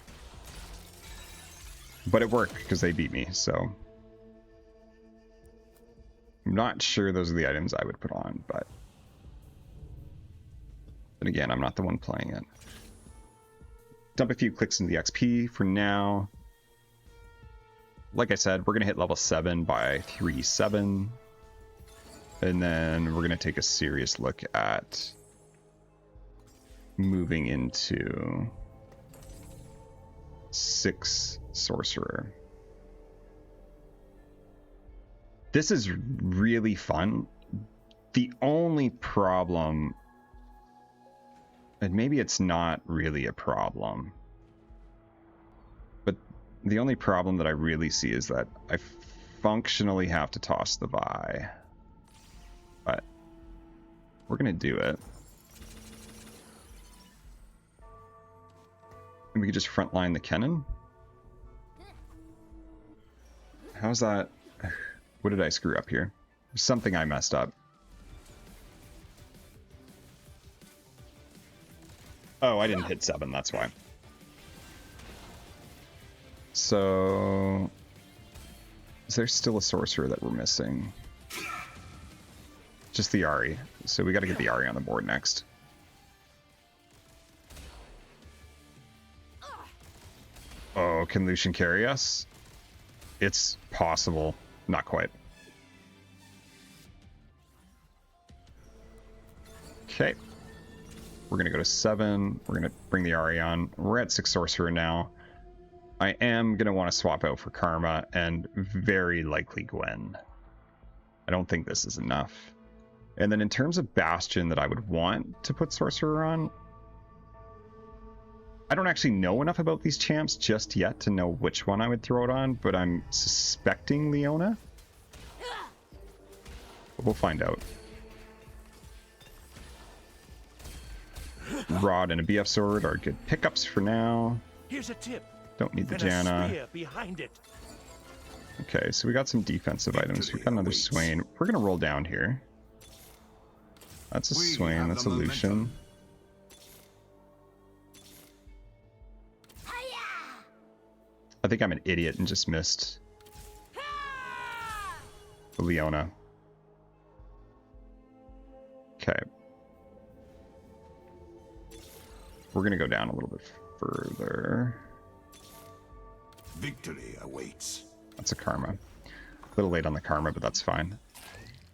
But it worked because they beat me, so I'm not sure those are the items I would put on, but again, I'm not the one playing it. Dump a few clicks into the XP for now. Like I said, we're going to hit level 7 by 3-7. And then we're going to take a serious look at moving into 6 Sorcerer. This is really fun. The only problem, and maybe it's not really a problem, but the only problem that I really see is that I functionally have to toss the Vi. But we're going to do it. And we could just frontline the Kennen. How's that? What did I screw up here? There's something I messed up. Oh, I didn't hit 7, that's why. So is there still a sorcerer that we're missing? Just the Ahri. So we got to get the Ahri on the board next. Oh, can Lucian carry us? It's possible. Not quite. Okay. We're going to go to 7. We're going to bring the Ahri on. We're at 6 Sorcerer now. I am going to want to swap out for Karma and very likely Gwen. I don't think this is enough. And then in terms of Bastion that I would want to put Sorcerer on, I don't actually know enough about these champs just yet to know which one I would throw it on, but I'm suspecting Leona. But we'll find out. Rod and a BF Sword are good pickups for now. Here's a tip. Don't need the And a Janna. spear behind it. Okay, so we got some defensive items. We've got another Swain. We're going to roll down here. That's a Swain. That's a Lucian. I think I'm an idiot and just missed Leona. Okay. We're gonna go down a little bit further. Victory awaits. That's a karma. A little late on the karma, but that's fine.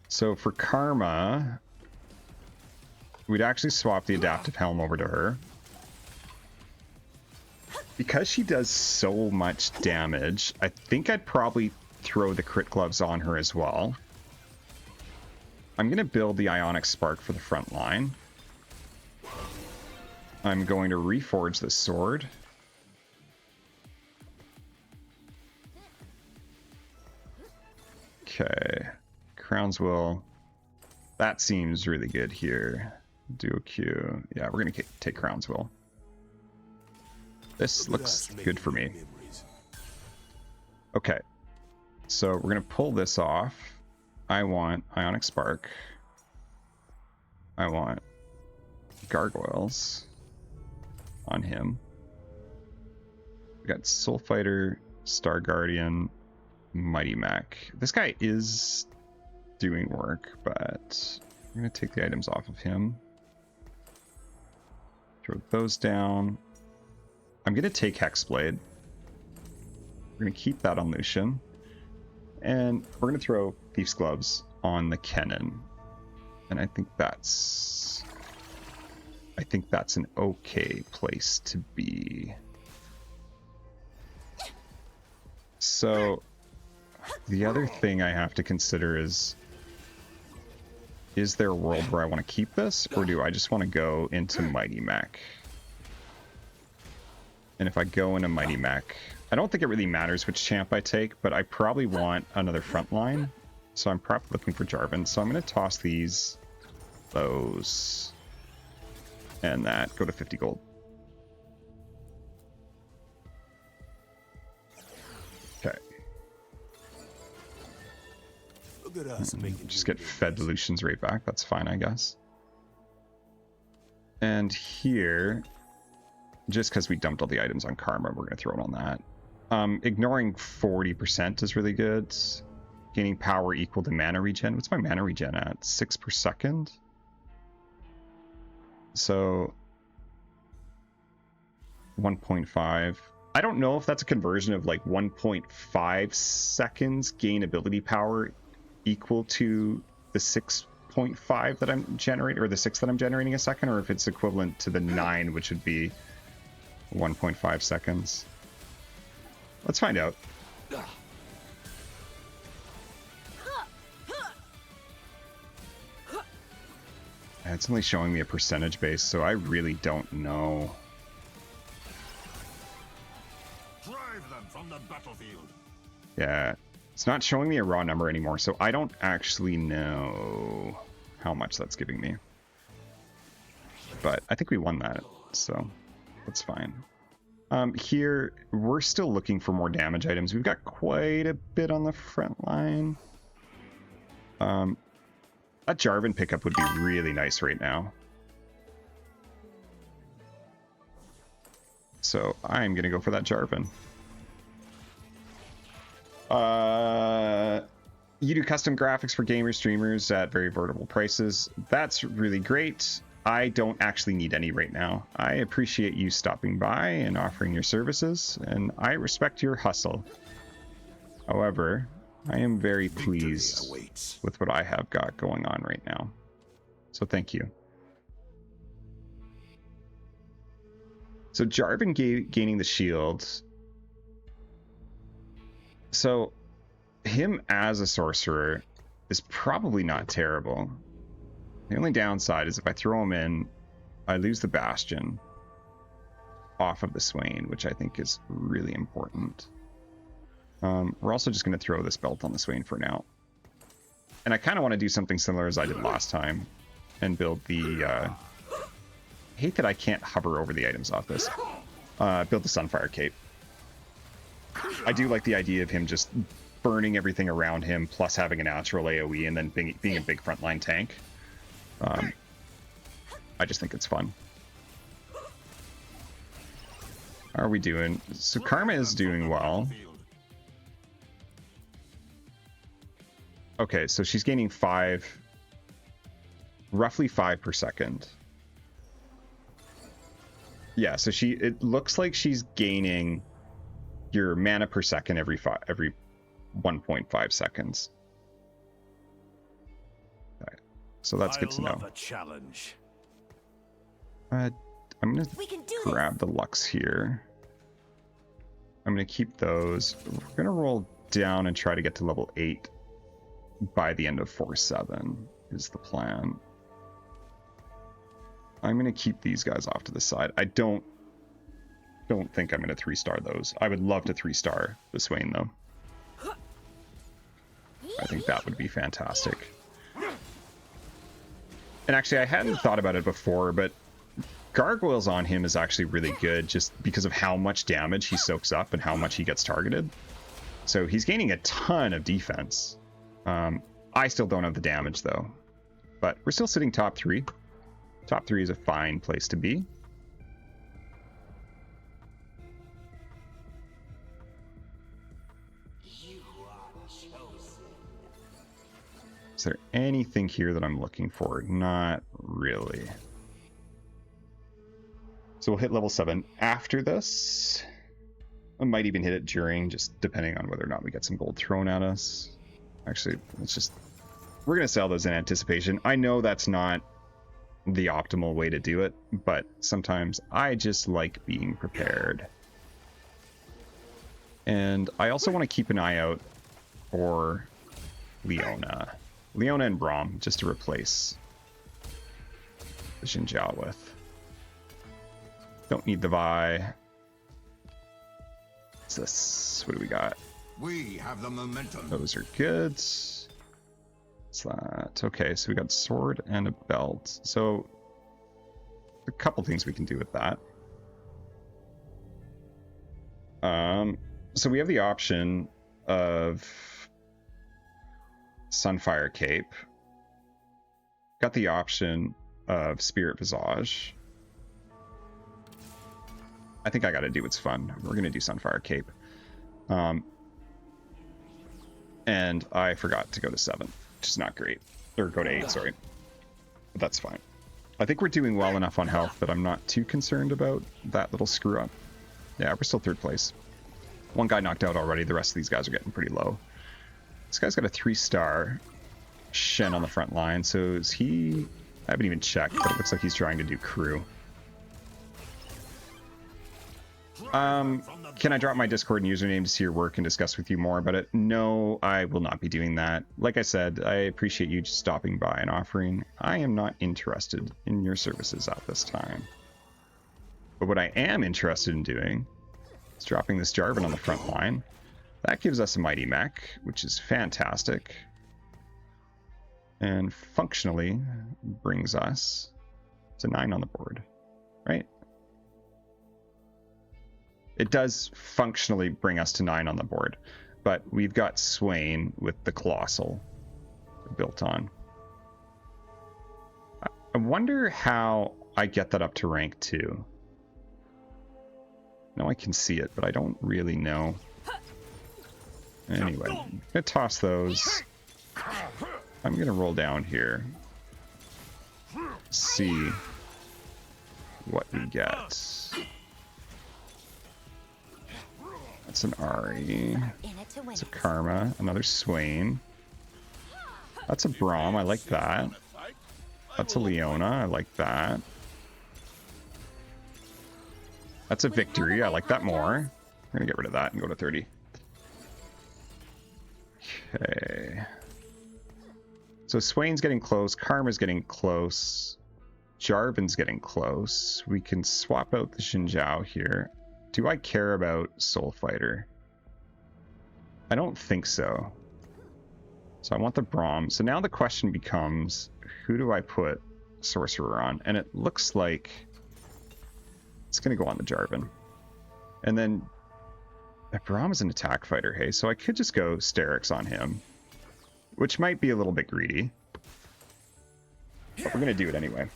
So for karma, we'd actually swap the adaptive helm over to her. Because she does so much damage, I think I'd probably throw the crit gloves on her as well. I'm going to build the Ionic Spark for the front line. I'm going to reforge the sword. Okay. Crown's Will. That seems really good here. Duo Q. Yeah, we're going to take Crown's Will. This looks good for me. Okay. So we're going to pull this off. I want Ionic Spark. I want Gargoyles on him. We got Soul Fighter, Star Guardian, Mighty Mech. This guy is doing work, but I'm going to take the items off of him. Throw those down. I'm going to take Hexblade. We're going to keep that on Lucian. And we're going to throw Thief's Gloves on the Kennen. And I think that's an okay place to be. So the other thing I have to consider is there a world where I want to keep this, or do I just want to go into Mighty Mech? And if I go into Mighty Mech, I don't think it really matters which champ I take, but I probably want another front line. So I'm probably looking for Jarvan. So I'm going to toss these, those, and that. Go to 50 gold. Okay. Look at us making Just get fed the Lucian's right back. That's fine, I guess. And here, just because we dumped all the items on Karma, we're going to throw it on that. Ignoring 40% is really good. Gaining power equal to mana regen. What's my mana regen at? 6 per second? So 1.5. I don't know if that's a conversion of like 1.5 seconds gain ability power equal to the 6.5 that I'm generating, or the 6 that I'm generating a second, or if it's equivalent to the 9, which would be 1.5 seconds. Let's find out. It's only showing me a percentage base, so I really don't know. Drive them from the battlefield. Yeah, it's not showing me a raw number anymore, so I don't actually know how much that's giving me. But I think we won that, so that's fine. Here, we're still looking for more damage items. We've got quite a bit on the front line. That Jarvan pickup would be really nice right now. So I'm going to go for that Jarvan. You do custom graphics for gamers, streamers at very affordable prices. That's really great. I don't actually need any right now. I appreciate you stopping by and offering your services, and I respect your hustle. However, I am very pleased with what I have got going on right now. So thank you. So Jarvan gaining the shield. So him as a sorcerer is probably not terrible. The only downside is if I throw him in, I lose the Bastion off of the Swain, which I think is really important. We're also just going to throw this belt on the Swain for now. And I kind of want to do something similar as I did last time and build the... I hate that I can't hover over the items off this. Build the Sunfire Cape. I do like the idea of him just burning everything around him, plus having a natural AoE, and then being a big frontline tank. I just think it's fun. How are we doing? So Karma is doing well. Okay, so she's gaining 5, roughly 5 per second. Yeah, so it looks like she's gaining your mana per second every 1.5 seconds. Okay, so that's good to know. A challenge. I'm gonna We can do grab the Lux here. I'm gonna keep those. We're gonna roll down and try to get to level 8 by the end of 4-7 is the plan. I'm gonna keep these guys off to the side. I don't think I'm gonna 3-star those. I would love to 3-star the Swain though. I think that would be fantastic. And actually, I hadn't thought about it before, but Gargoyles on him is actually really good just because of how much damage he soaks up and how much he gets targeted. So he's gaining a ton of defense. I still don't have the damage though, but we're still sitting top 3. Top 3 is a fine place to be. Is there anything here that I'm looking for? Not really. So we'll hit level 7 after this. I might even hit it during, just depending on whether or not we get some gold thrown at us. Actually, we're going to sell those in anticipation. I know that's not the optimal way to do it, but sometimes I just like being prepared. And I also want to keep an eye out for Leona and Braum, just to replace the Xinjiao with. Don't need the Vi. What's this? What do we got? We have the momentum. Those are good. What's that? Okay, so we got sword and a belt. So a couple things we can do with that. So we have the option of Sunfire Cape. Got the option of Spirit Visage. I think I gotta do what's fun. We're gonna do Sunfire Cape. And I forgot to go to 7, which is not great. Or go to 8, sorry. But that's fine. I think we're doing well enough on health that I'm not too concerned about that little screw up. Yeah, we're still 3rd place. One guy knocked out already. The rest of these guys are getting pretty low. This guy's got a 3-star Shen on the front line. So is he... I haven't even checked, but it looks like he's trying to do crew. Can I drop my Discord username to see your work and discuss with you more about it? No, I will not be doing that. Like I said, I appreciate you just stopping by and offering. I am not interested in your services at this time. But what I am interested in doing is dropping this Jarvan on the front line. That gives us a Mighty Mech, which is fantastic. And functionally brings us to 9 on the board, right? It does functionally bring us to 9 on the board, but we've got Swain with the Colossal built on. I wonder how I get that up to rank 2. Now I can see it, but I don't really know. Anyway, I'm gonna toss those. I'm gonna roll down here. See what we get. That's an Ari. That's a Karma. Another Swain. That's a Braum. I like that. That's a Leona. I like that. That's a Victory. I like that more. I'm gonna get rid of that and go to 30. Okay. So Swain's getting close. Karma's getting close. Jarvan's getting close. We can swap out the Xinjiao here. Do I care about Soul Fighter? I don't think so. So I want the Braum. So now the question becomes, who do I put Sorcerer on? And it looks like it's going to go on the Jarvan. And then Braum is an attack fighter, hey? So I could just go Sterix on him, which might be a little bit greedy. But we're going to do it anyway.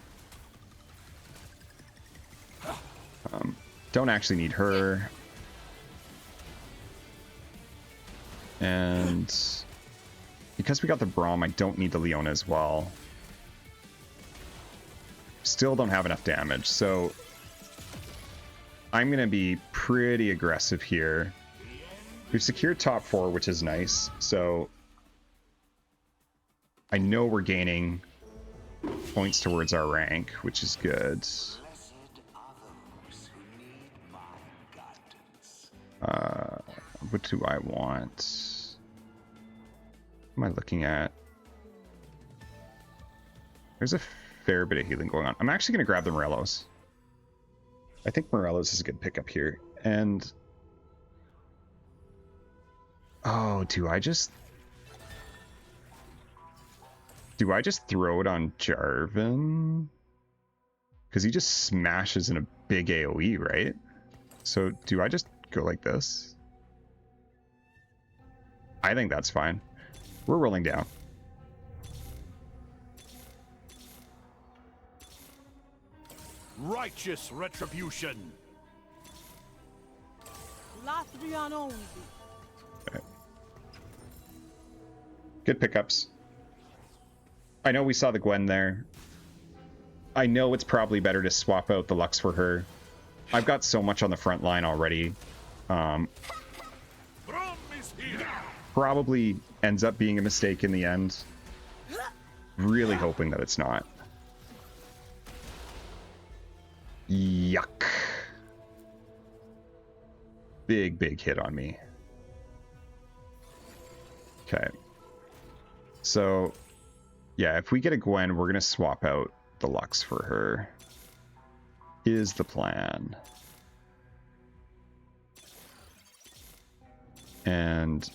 Don't actually need her. And because we got the Braum, I don't need the Leona as well. Still don't have enough damage, so I'm going to be pretty aggressive here. We've secured top 4, which is nice, so I know we're gaining points towards our rank, which is good. What do I want? What am I looking at? There's a fair bit of healing going on. I'm actually going to grab the Morellos. I think Morellos is a good pickup here. And... oh, do I just throw it on Jarvan? Because he just smashes in a big AoE, right? So do I just go like this? I think that's fine. We're rolling down. Righteous retribution. Lathrian only. Okay. Good pickups. I know we saw the Gwen there. I know it's probably better to swap out the Lux for her. I've got so much on the front line already. Probably ends up being a mistake in the end. Really hoping that it's not. Yuck. Big hit on me. Okay. So, yeah, if we get a Gwen, we're going to swap out the Lux for her. Is the plan. And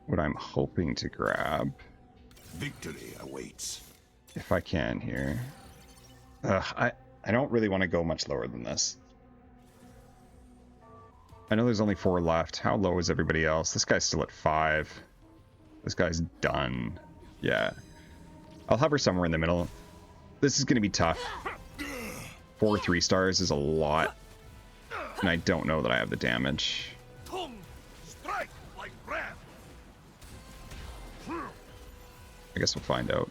what I'm hoping to grab... victory awaits. if I can here. I don't really want to go much lower than this. I know there's only 4 left. How low is everybody else? This guy's still at 5. This guy's done. Yeah. I'll hover somewhere in the middle. This is going to be tough. 4 3-stars is a lot. And I don't know that I have the damage. Strike like breath. I guess we'll find out.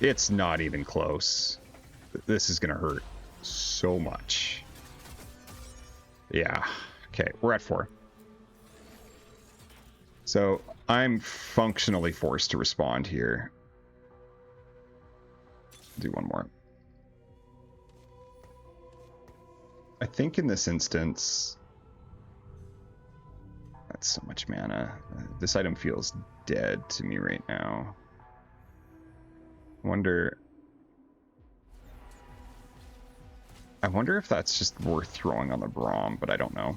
It's not even close. This is going to hurt so much. Yeah. Okay, we're at 4. So I'm functionally forced to respond here. Do one more. I think in this instance... that's so much mana. This item feels dead to me right now. I wonder if that's just worth throwing on the Braum, but I don't know.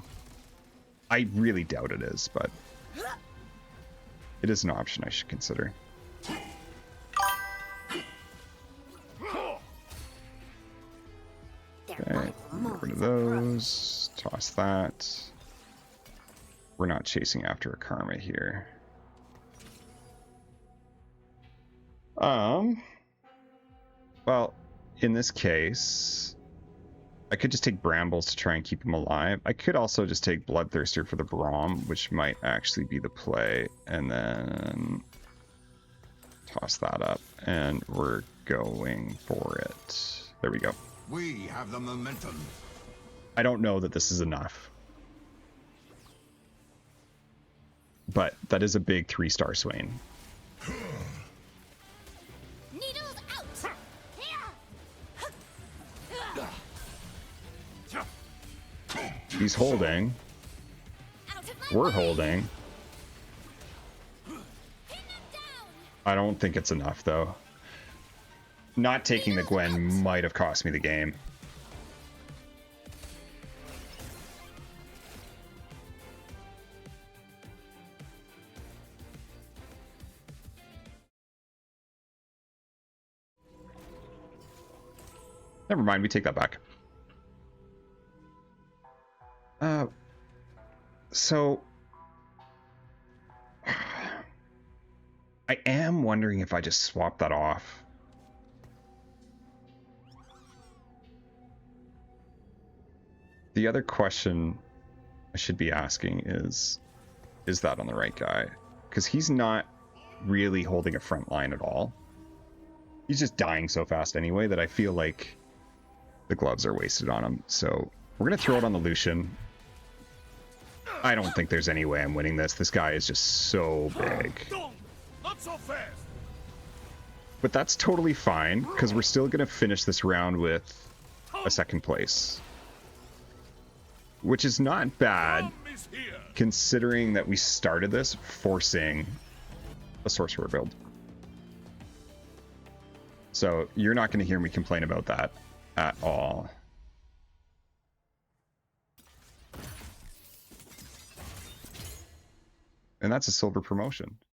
I really doubt it is, but it is an option I should consider. Okay, get rid of those. Toss that. We're not chasing after a Karma here. Well, in this case, I could just take Brambles to try and keep him alive. I could also just take Bloodthirster for the Braum, which might actually be the play, and then toss that up, and we're going for it. There we go. We have the momentum. I don't know that this is enough. But that is a big 3-star Swain. Needles out. He's holding. Out of my We're way. holding. Pin them down. I don't think it's enough, though. Not taking the Gwen might have cost me the game. Never mind, we take that back. So I am wondering if I just swap that off. The other question I should be asking is that on the right guy? Because he's not really holding a front line at all. He's just dying so fast anyway that I feel like the gloves are wasted on him. So we're going to throw it on the Lucian. I don't think there's any way I'm winning this. This guy is just so big. Not so fast. But that's totally fine, because we're still going to finish this round with a second place. Which is not bad, considering that we started this forcing a sorcerer build. So you're not going to hear me complain about that at all. And that's a silver promotion.